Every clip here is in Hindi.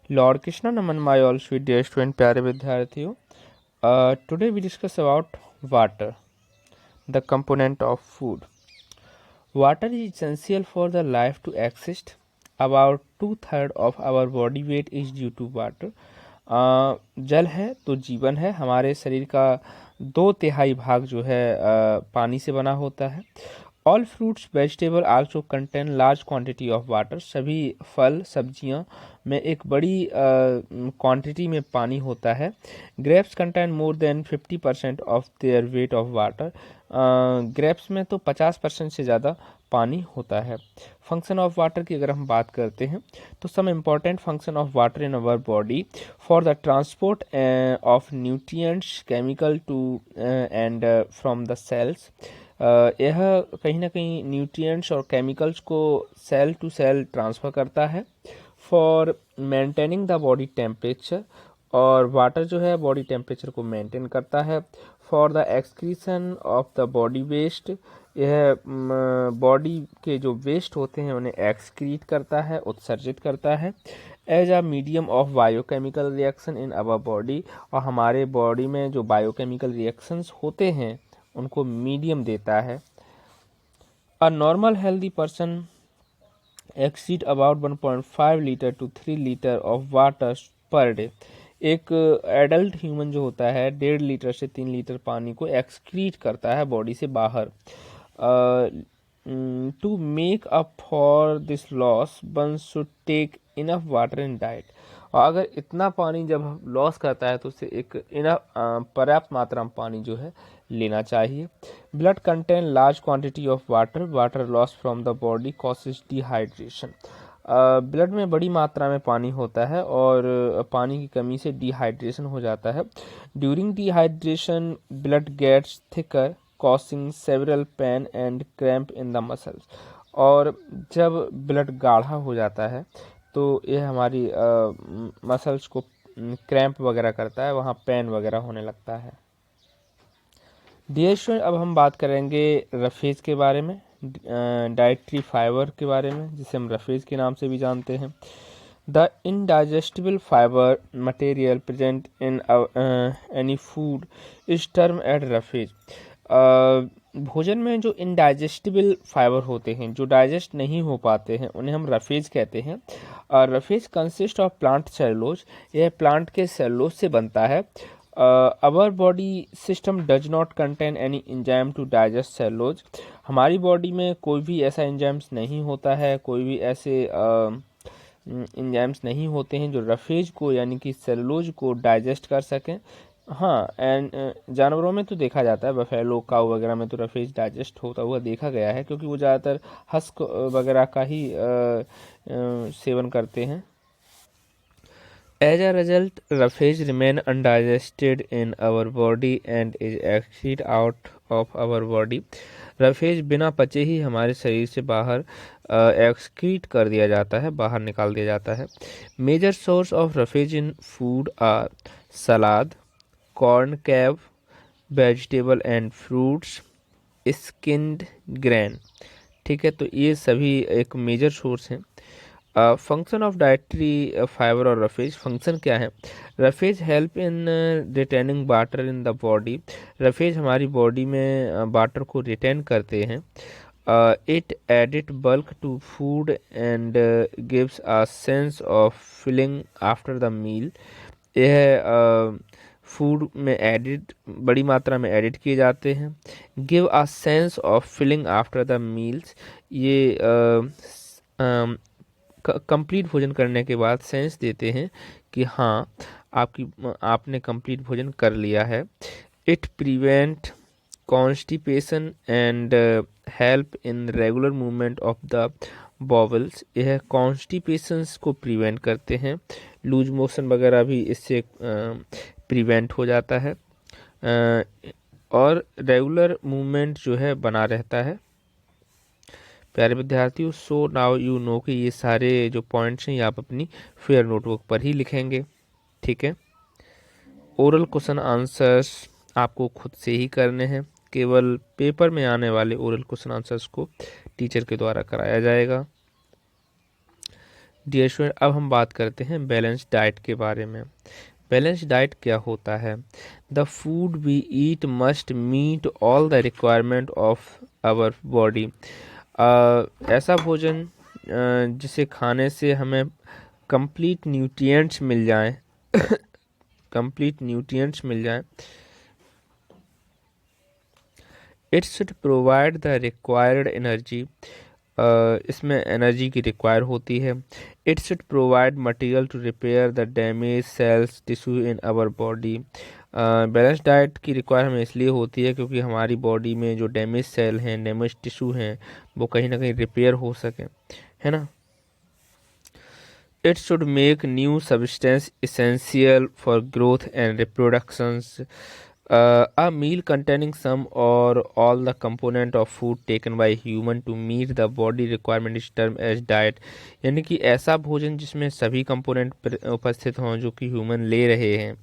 Lord Krishna Naman, my all sweet dear student, प्यारे विद्यार्थियों. Today we discuss about water, the component of food. Water is essential for the life to exist. About 2/3 of our body weight is due to water. जल है तो जीवन है. हमारे शरीर का 2/3 भाग जो है पानी से बना होता है. All fruits vegetable also contain large quantity of water. सभी फल सब्जियां में एक बड़ी क्वांटिटी में पानी होता है. Grapes contain more than 50% of their weight of water. Grapes में तो 50% से ज़्यादा पानी होता है. फंक्शन ऑफ वाटर की अगर हम बात करते हैं तो some important function of water in our body for the transport of nutrients chemical to and from the cells. यह कहीं ना कहीं न्यूट्रिएंट्स और केमिकल्स को सेल टू सेल ट्रांसफ़र करता है. For maintaining the body temperature, और वाटर जो है बॉडी टेम्परेचर को मेंटेन करता है. For the excretion of the body waste, यह बॉडी के जो वेस्ट होते हैं उन्हें एक्सक्रीट करता है, उत्सर्जित करता है. As a medium of biochemical reaction in our body, और हमारे बॉडी में जो बायोकेमिकल रिएक्शंस होते हैं उनको मीडियम देता है. A normal healthy person exceed about 1.5 litre to 3 litre of water per day. एक एडल्ट ह्यूमन जो होता है 1.5 लीटर से 3 लीटर पानी को एक्सक्रीट करता है बॉडी से बाहर. To make up for this loss one should take enough water in diet. और अगर इतना पानी जब लॉस करता है तो उससे एक इनफ पर्याप्त मात्रा में पानी जो है लेना चाहिए. Blood contain large quantity of water. Water loss from the body causes dehydration. Blood में बड़ी मात्रा में पानी होता है और पानी की कमी से डिहाइड्रेशन हो जाता है. During dehydration blood gets thicker causing several pain and cramp in the muscles. और जब ब्लड गाढ़ा हो जाता है तो यह हमारी मसल्स को क्रैम्प वगैरह करता है, वहाँ पेन वगैरह होने लगता है. डियर स्टूडेंट, अब हम बात करेंगे रफेज के बारे में, डाइट्री फाइबर के बारे में, जिसे हम रफेज के नाम से भी जानते हैं. The indigestible fibre material present in any food is term at roughage. भोजन में जो इनडाइजेस्टिबल फाइबर होते हैं, जो डाइजेस्ट नहीं हो पाते हैं, उन्हें हम रफेज कहते हैं. और roughage consist of plant cellulose. यह प्लांट के सेलुलोज से बनता है. Our body system does not contain any enzyme to digest cellulose. हमारी बॉडी में कोई भी ऐसा एंजाइम्स नहीं होता है, कोई भी ऐसे एंजाइम्स नहीं होते हैं जो रफेज को यानी कि सेलुलोज को डाइजेस्ट कर सकें. हाँ, एंड जानवरों में तो देखा जाता है, बफेलो काऊ वगैरह में तो रफेज डाइजेस्ट होता हुआ देखा गया है, क्योंकि वो ज़्यादातर हस्क वगैरह का ही सेवन करते हैं. As a result, roughage remain undigested in our body and is excreted out of our body. Roughage बिना पचे ही हमारे शरीर से बाहर एक्सक्रीट कर दिया जाता है, बाहर निकाल दिया जाता है. Major source of roughage in food are salad, corn cob, vegetable and fruits, skinned grain. ठीक है, तो ये सभी एक मेजर सोर्स हैं. फंक्शन ऑफ डाइटरी फाइबर और रफेज. फंक्शन क्या है? Roughage help in retaining water in the body. Roughage हमारी बॉडी में वाटर को रिटेन करते हैं. It added bulk to food and gives a sense of filling after the meal. यह फूड में एडिट बड़ी मात्रा में एडिट किए जाते हैं. Give a sense of filling after the meals. ये कंप्लीट भोजन करने के बाद सेंस देते हैं कि हाँ आपने कंप्लीट भोजन कर लिया है. It prevent constipation and help in regular movement of the bowels. यह कॉन्स्टिपेशंस को प्रिवेंट करते हैं. लूज मोशन वगैरह भी इससे प्रिवेंट हो जाता है और रेगुलर मूवमेंट जो है बना रहता है. प्यारे विद्यार्थियों, सो नाउ यू नो कि ये सारे जो पॉइंट्स हैं ये आप अपनी फेयर नोटबुक पर ही लिखेंगे. ठीक है, ओरल क्वेश्चन आंसर्स आपको खुद से ही करने हैं. केवल पेपर में आने वाले ओरल क्वेश्चन आंसर्स को टीचर के द्वारा कराया जाएगा. डियर स्टूडेंट, अब हम बात करते हैं बैलेंस डाइट के बारे में। बैलेंस डाइट क्या होता है? The food we eat must meet all the requirement of our body. ऐसा भोजन जिसे खाने से हमें कंप्लीट न्यूट्रिएंट्स मिल जाएं कंप्लीट न्यूट्रिएंट्स मिल जाएं। It should provide the required energy. इसमें एनर्जी की रिक्वायर होती है। It should provide material to repair the damage cells tissue in our body. Balance diet की रिक्वायर हमें इसलिए होती है क्योंकि हमारी बॉडी में जो डैमेज सेल हैं, डैमेज टिश्यू हैं, वो कहीं ना कहीं रिपेयर हो सकें, है ना। It should make new substance essential for growth and reproductions. A meal containing some or all the component of food taken by human to meet the body requirement is termed as diet. यानी कि ऐसा भोजन जिसमें सभी कंपोनेंट उपस्थित हों जो कि ह्यूमन ले रहे हैं,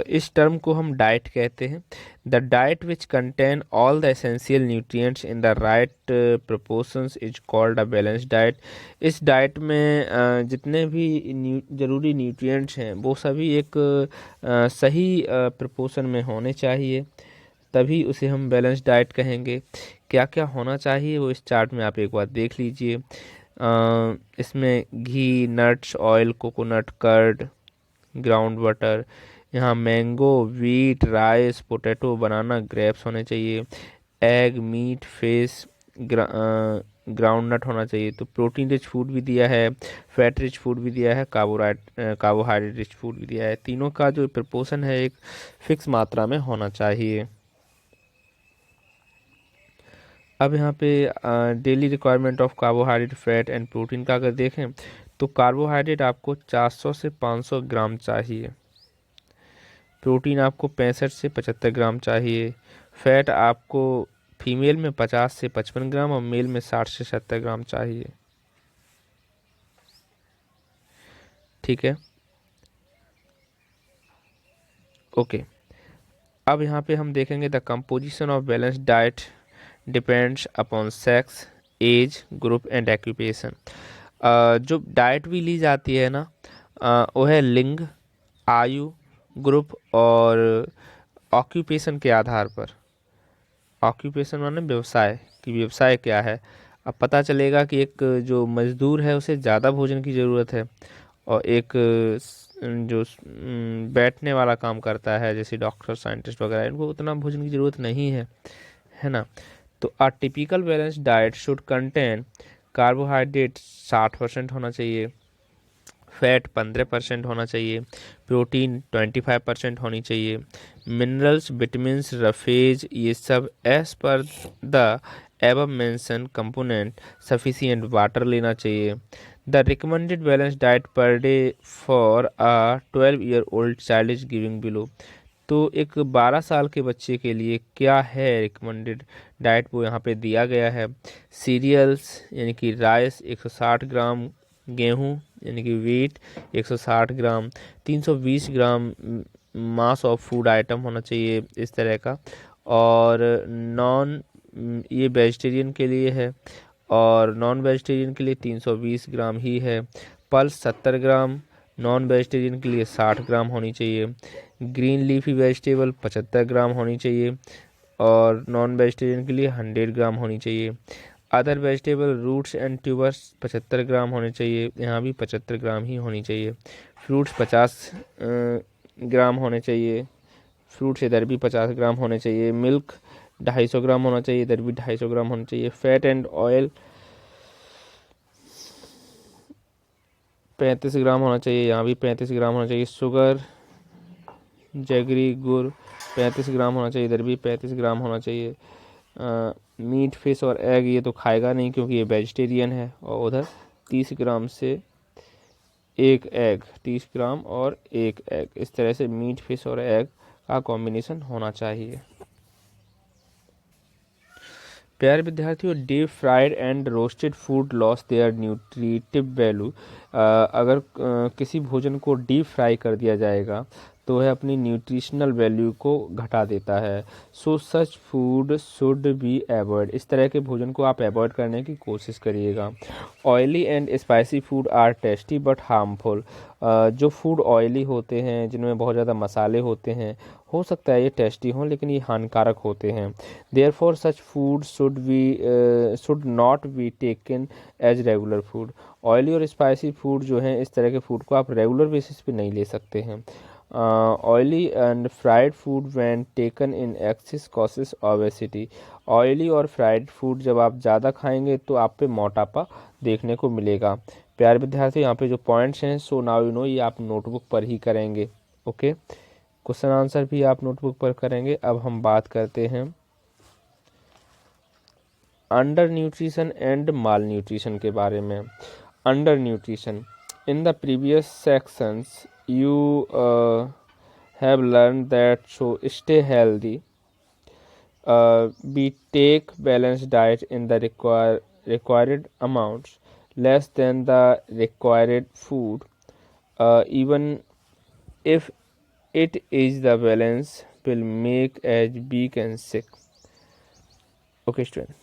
इस टर्म को हम डाइट कहते हैं। The diet which contain all the essential nutrients in the right proportions is called a balance diet. इस डाइट में जितने भी ज़रूरी न्यूट्रिएंट्स हैं वो सभी एक सही प्रोपोर्शन में होने चाहिए, तभी उसे हम बैलेंस डाइट कहेंगे। क्या क्या होना चाहिए वो इस चार्ट में आप एक बार देख लीजिए। इसमें घी, nuts, oil, coconut, curd, ground butter, यहाँ mango, wheat, rice, potato, banana, grapes होने चाहिए। Egg, meat, fish, ground nut होना चाहिए। तो प्रोटीन रिच फूड भी दिया है, फैट रिच फूड भी दिया है, कार्बोहाइड्रेट रिच फूड भी दिया है। तीनों का जो प्रपोर्शन है एक फिक्स मात्रा में होना चाहिए। अब यहाँ पे daily requirement of carbohydrate, fat and protein का अगर देखें तो कार्बोहाइड्रेट आपको 400 से 500 ग्राम चाहिए। प्रोटीन आपको 65 से 75 ग्राम चाहिए। फैट आपको फीमेल में 50 से 55 ग्राम और मेल में 60 से 70 ग्राम चाहिए। ठीक है, ओके। अब यहाँ पे हम देखेंगे the composition of balance diet depends upon sex, age, group and occupation. जो डाइट भी ली जाती है ना, वो है लिंग, आयु, ग्रुप और ऑक्यूपेशन के आधार पर। ऑक्यूपेशन माने व्यवसाय, कि व्यवसाय क्या है। अब पता चलेगा कि एक जो मजदूर है उसे ज़्यादा भोजन की ज़रूरत है और एक जो बैठने वाला काम करता है जैसे डॉक्टर, साइंटिस्ट वगैरह, इनको उतना भोजन की ज़रूरत नहीं है ना। तो a typical balance diet should contain carbohydrate 60% होना चाहिए, फैट 15% होना चाहिए, प्रोटीन 25% होनी चाहिए, मिनरल्स, विटामिन्स, रफेज, ये सब as per the above mention component sufficient water लेना चाहिए। The recommended balance diet per day for a 12-year-old child is giving below. तो एक 12 साल के बच्चे के लिए क्या है रिकमेंडेड डाइट, वो यहाँ पे दिया गया है। सीरियल्स यानी कि राइस 160 ग्राम, गेहूँ यानी कि wheat 160 gram, 320 gram mass of food item होना चाहिए इस तरह का। और ये वेजिटेरियन के लिए है और नॉन वेजिटेरियन के लिए 320 ग्राम ही है। पल्स 70 ग्राम, नॉन वेजिटेरियन के लिए 60 ग्राम होनी चाहिए। ग्रीन लीफी वेजिटेबल 75 ग्राम होनी चाहिए और नॉन वेजिटेरियन के लिए 100 ग्राम होनी चाहिए। Other vegetable, roots and tubers 75 gram होने चाहिए, यहाँ भी 75 ग्राम ही होनी चाहिए। फ्रूट्स 50 ग्राम होने चाहिए, फ्रूट्स इधर भी 50 ग्राम होने चाहिए। मिल्क 250 ग्राम होना चाहिए, इधर भी 250 ग्राम होना चाहिए। फैट एंड ऑयल 35 ग्राम होना चाहिए, यहाँ भी 35 ग्राम होना चाहिए। शुगर, जैगरी, गुड़ 35 ग्राम होना चाहिए, इधर भी 35 ग्राम होना चाहिए। मीट, फिश और एग ये तो खाएगा नहीं क्योंकि ये वेजिटेरियन है। और उधर 30 ग्राम से एक एग, 30 ग्राम और एक एग, इस तरह से मीट, फिश और एग का कॉम्बिनेशन होना चाहिए। प्यारे विद्यार्थियों, deep fried and roasted food loss their nutritive value. अगर किसी भोजन को डीप फ्राई कर दिया जाएगा तो वह अपनी न्यूट्रिशनल वैल्यू को घटा देता है। So such food should be avoid, इस तरह के भोजन को आप अवॉइड करने की कोशिश करिएगा। Oily and spicy food are tasty but harmful, जो फूड ऑयली होते हैं, जिनमें बहुत ज़्यादा मसाले होते हैं, हो सकता है ये टेस्टी हों लेकिन ये हानिकारक होते हैं। Therefore such food should not be taken as regular food, oily और स्पाइसी फूड जो हैं, इस तरह के फूड को आप रेगुलर बेसिस पे नहीं ले सकते हैं। Oily and fried food when taken in excess causes obesity, oily और फ्राइड फूड जब आप ज़्यादा खाएंगे तो आप पे मोटापा देखने को मिलेगा। प्यारे विद्यार्थी, यहाँ पे जो पॉइंट्स हैं, सो नाउ यू नो, ये आप नोटबुक पर ही करेंगे। ओके, क्वेश्चन आंसर भी आप नोटबुक पर करेंगे। अब हम बात करते हैं under nutrition and mall nutrition के बारे में। Under nutrition, in the previous sections you have learned that to stay healthy we take balanced diet in the required amounts, less than the required food, even if it is the balance will make as weak and sick. Okay student,